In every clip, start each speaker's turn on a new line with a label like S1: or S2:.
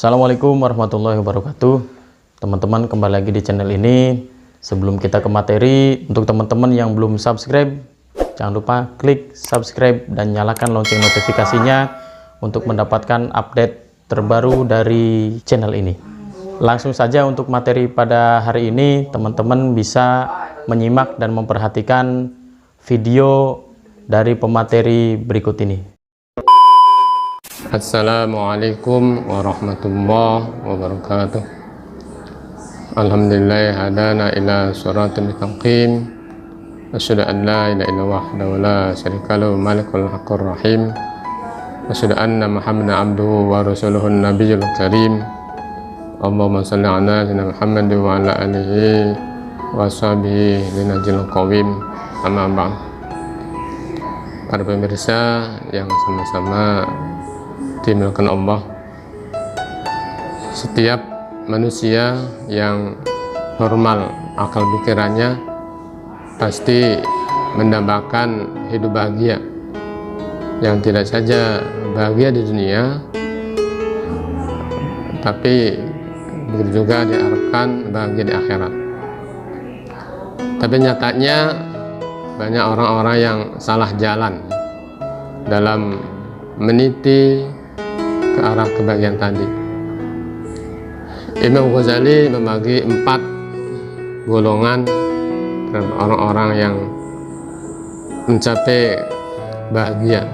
S1: Assalamualaikum warahmatullahi wabarakatuh. Teman-teman, kembali lagi di channel ini. Sebelum kita ke materi, untuk teman-teman yang belum subscribe, jangan lupa klik subscribe dan nyalakan lonceng notifikasinya untuk mendapatkan update terbaru dari channel ini. Langsung saja untuk materi pada hari ini, teman-teman bisa menyimak dan memperhatikan video dari pemateri berikut ini.
S2: Assalamualaikum warahmatullahi wabarakatuh. Alhamdulillah hadana ila siratal mustaqim. Asyhadu an la ilaha illallah wahdahu la syarika lahu malikul haqqur rahim. Asyhadu anna Muhammadan abduhu wa rasuluhun nabiyul karim. Allahumma shalli ala sayyidina Muhammad wa ala alihi wa sahbihi linajil qawim. Amma ba'd. Para pemirsa yang sama-sama dimuliakan Allah, setiap manusia yang normal akal pikirannya pasti mendambakan hidup bahagia, yang tidak saja bahagia di dunia tapi begitu juga diharapkan bahagia di akhirat. Tapi nyatanya banyak orang-orang yang salah jalan dalam meniti ke arah kebahagiaan tadi. Imam Ghazali membagi 4 golongan orang-orang yang mencapai bahagia.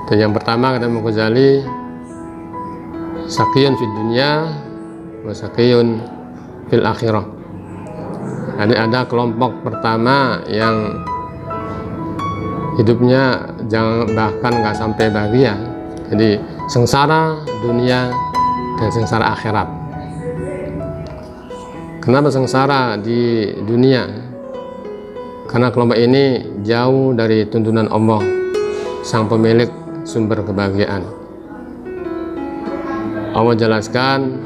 S2: Dan yang pertama kata Imam Ghazali, sakiyun fid dunya wa sakiyun fil akhirah. Jadi ada kelompok pertama yang hidupnya bahkan nggak sampai bahagia. Jadi sengsara dunia dan sengsara akhirat. Kenapa sengsara di dunia? Karena kelompok ini jauh dari tuntunan Allah, sang pemilik sumber kebahagiaan. Allah jelaskan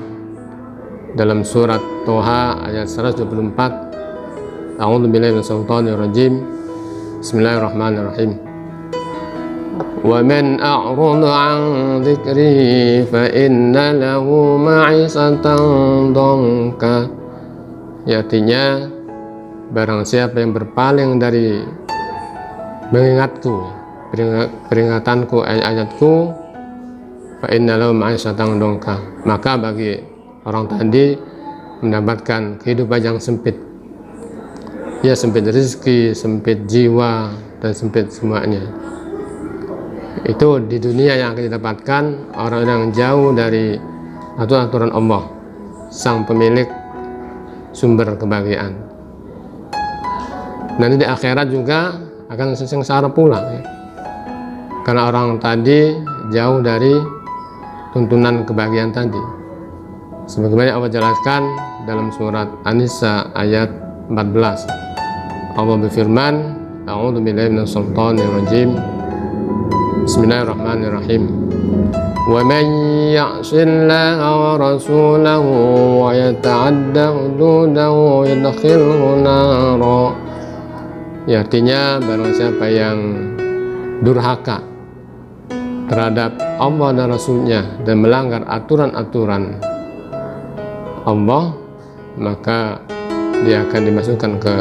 S2: dalam surat Toha ayat 124, A'udzubillahi minasyaitonir rajim. Bismillahirrahmanirrahim. Wa man a'rada 'an dzikri fa inna lahu ma'isatan dhanka. Artinya, barang siapa yang berpaling dari mengingatku, peringatanku, ayat-ayatku, fa inna lahu ma'isatan dhanka, maka bagi orang tadi mendapatkan kehidupan yang sempit. Ya, sempit rezeki, sempit jiwa, dan sempit semuanya. Itu di dunia yang akan didapatkan orang-orang yang jauh dari aturan Allah, sang pemilik sumber kebahagiaan. Nanti di akhirat juga akan sengsara pula, ya. Karena orang tadi jauh dari tuntunan kebahagiaan tadi. Sebagaimana Allah jelaskan dalam surat An-Nisa ayat 14. Allah berfirman, A'udzubillahi minasyaitonir rajim. Bismillahirrahmanirrahim. Wa man ya'sillaha wa rasulahu wa yata'adda hududahu yadkhilhu nara. Ya, artinya barang siapa yang durhaka terhadap Allah dan Rasulnya dan melanggar aturan-aturan Allah, maka dia akan dimasukkan ke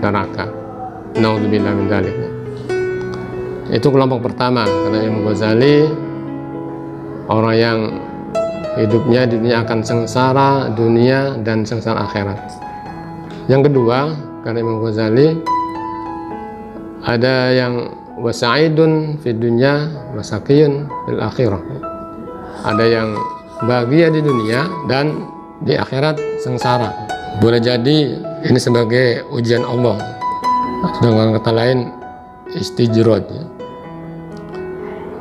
S2: neraka. Naudzubillah min dzalik. Itu kelompok pertama, karena Imam Ghazali orang yang hidupnya di dunia akan sengsara dunia dan sengsara akhirat. Yang kedua, karena Imam Ghazali ada yang wasa'idun fid dunya wasaqiyun fil akhirah. Ada yang bahagia di dunia dan di akhirat sengsara. Boleh jadi ini sebagai ujian Allah, dengan kata lain istijrad, ya.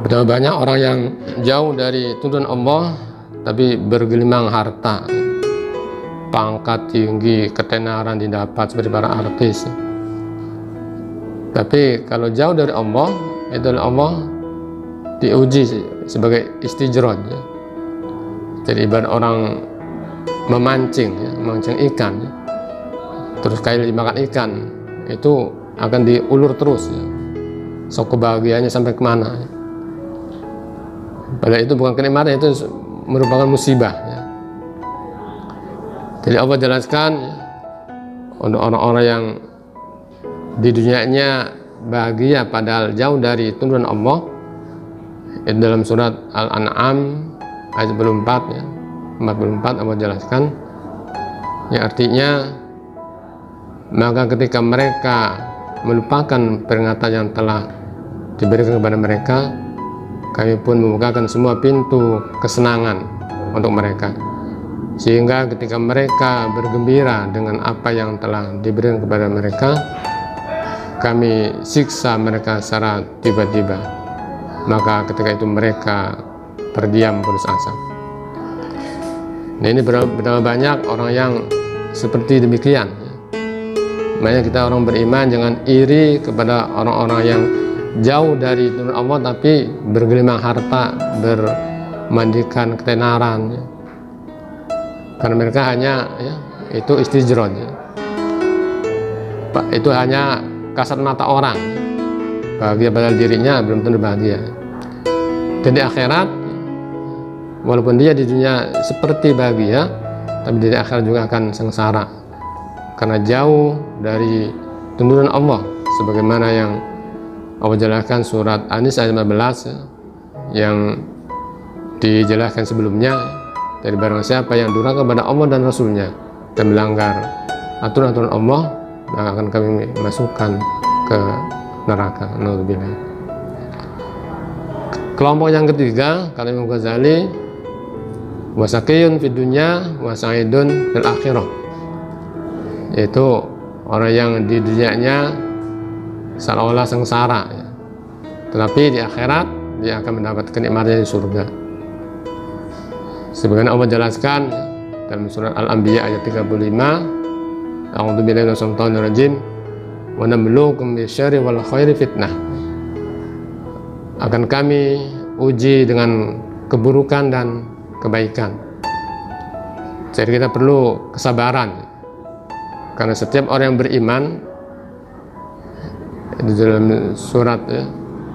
S2: Betapa banyak orang yang jauh dari tuntunan Allah tapi bergelimang harta, pangkat tinggi, ketenaran didapat seperti para artis. Tapi kalau jauh dari Allah, itu Allah diuji sebagai istijrad, ya. Jadi ibarat orang memancing, ya, memancing ikan, ya. Terus kayak dimakan ikan itu akan diulur terus, ya. So kebahagiaannya sampai kemana, ya. Padahal itu bukan kenikmatan, itu merupakan musibah ya. Jadi Allah jelaskan ya, untuk orang-orang yang di dunianya bahagia padahal jauh dari tuntunan Allah, itu dalam surat Al-An'am ayat 44 ya, 44 Allah jelaskan yang artinya, maka ketika mereka melupakan peringatan yang telah diberikan kepada mereka, kami pun membukakan semua pintu kesenangan untuk mereka, sehingga ketika mereka bergembira dengan apa yang telah diberikan kepada mereka, kami siksa mereka secara tiba-tiba, maka ketika itu mereka terdiam putus asa. Nah, ini betapa banyak orang yang seperti demikian. Makanya kita orang beriman jangan iri kepada orang-orang yang jauh dari tuntunan Allah tapi bergelimang harta, bermandikan ketenaran ya. Karena mereka hanya ya, itu istijrod ya. Itu hanya kasat mata orang, bahagia padahal dirinya belum tentu bahagia. Dan di akhirat, walaupun dia di dunia seperti bahagia, tapi di akhirat juga akan sengsara karena jauh dari tuntunan Allah, sebagaimana yang Allah jelaskan surat An-Nisa ayat 15 ya, yang dijelaskan sebelumnya. Dari barang siapa yang durhaka kepada Allah dan Rasulnya dan melanggar aturan-aturan Allah, maka akan kami masukkan ke neraka. Naudzubillah. Kelompok yang ketiga, kata Imam Ghazali, wasaqiyun fid dunya wa sa'idun fil akhirah, yaitu orang yang di dunianya seolah-olah sengsara ya, tetapi di akhirat dia akan mendapat kenikmatan di surga. Sebagaimana Allah jelaskan dalam surat Al-Anbiya ayat 35, A'udzubillahi minasyaitonir rajim, wa nabluukum bisyarri wal khairi fitnah. Akan kami uji dengan keburukan dan kebaikan. Jadi kita perlu kesabaran, karena setiap orang yang beriman, di dalam surat ya,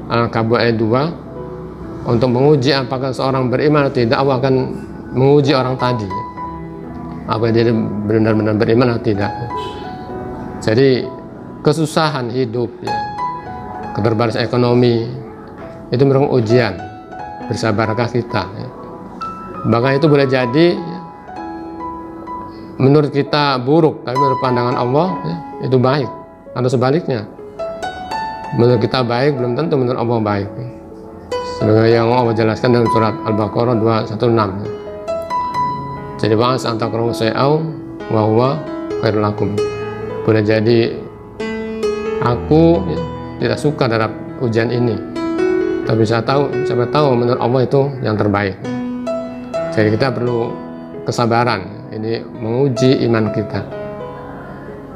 S2: Al-Ankabut ayat 2, untuk menguji apakah seorang beriman atau tidak, Allah akan menguji orang tadi apakah dia benar-benar beriman atau tidak. Jadi kesusahan hidup ya, keterbatasan ekonomi itu merupakan ujian, bersabarkah kita ya. Bahkan itu boleh jadi ya, menurut kita buruk, tapi menurut pandangan Allah ya, itu baik. Atau sebaliknya, menurut kita baik belum tentu menurut Allah baik. Sebagai yang Allah jelaskan dalam surat Al-Baqarah 216 ya. Jadi bahas antakrahu syai'au wa huwa khairul lakum. Boleh jadi aku ya, tidak suka terhadap ujian ini, tapi siapa tahu menurut Allah itu yang terbaik. Jadi kita perlu kesabaran, ini menguji iman kita,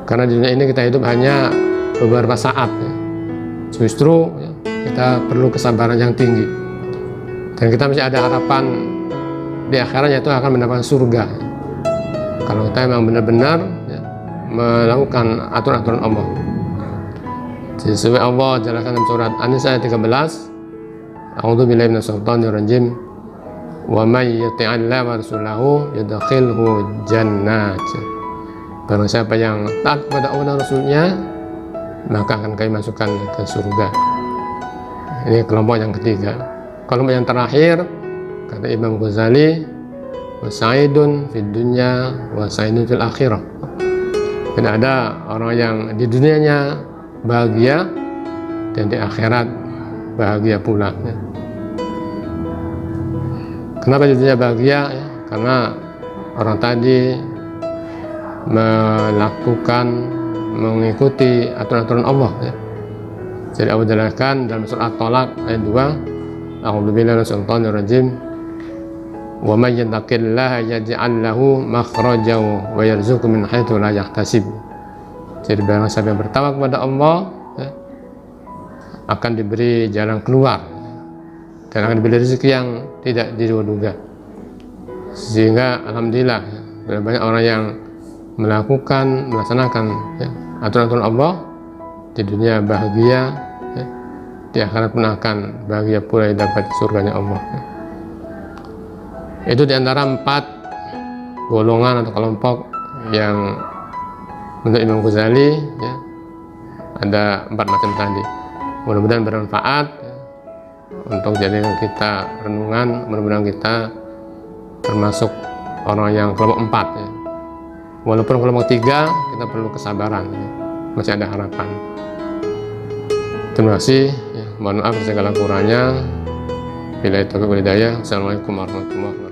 S2: karena di dunia ini kita hidup hanya beberapa saat ya. Justru ya, kita perlu kesabaran yang tinggi, dan kita masih ada harapan di akhirat, yaitu akan mendapatkan surga kalau kita memang benar-benar ya, melakukan aturan-aturan Allah. Jadi sesuai Allah jelaskan dalam surat An-Nisa ayat 13, A'udzubillahi minasyaitonir rajim, wa may yuti'illaha wa rasulahu yudkhilhu jannat. Barang siapa yang taat kepada Allah dan Rasulnya, maka akan kami masukkan ke surga. Ini kelompok yang ketiga. Kelompok yang terakhir, kata Imam Ghazali, wasa'idun fid dunya wa sa'idun fil akhirah. Tidak ada orang yang di dunianya bahagia dan di akhirat bahagia pula ya. Kenapa di dunia bahagia ya? Karena orang tadi mengikuti aturan-aturan Allah ya. Jadi Allah jelaskan dalam surat At-Talaq ayat 2, A'udzubillahi minasyaitonir rajim, wa may yattaqillaha yaj'al lahu makhrajan wa yarzuqhu min haitsu la yahtasib. Jadi barang siapa yang bertakwa kepada Allah ya, akan diberi jalan keluar dan akan diberi rezeki yang tidak diduga-duga. Sehingga alhamdulillah ya, banyak orang yang melaksanakan ya, aturan-aturan Allah di dunia bahagia ya, di akhirat pun akan bahagia pula dapat surganya Allah ya. Itu diantara 4 golongan atau kelompok yang menurut Imam Ghazali ya, ada 4 macam tadi. Mudah-mudahan bermanfaat ya, untuk jadikan kita renungan. Mudah-mudahan kita termasuk orang yang kelompok 4 ya. Walaupun kelompok 3 kita perlu kesabaran ya. Masih ada harapan. Terima kasih ya. Mohon maaf segala kurangnya. Bila itu hidayah. Assalamualaikum warahmatullahi wabarakatuh.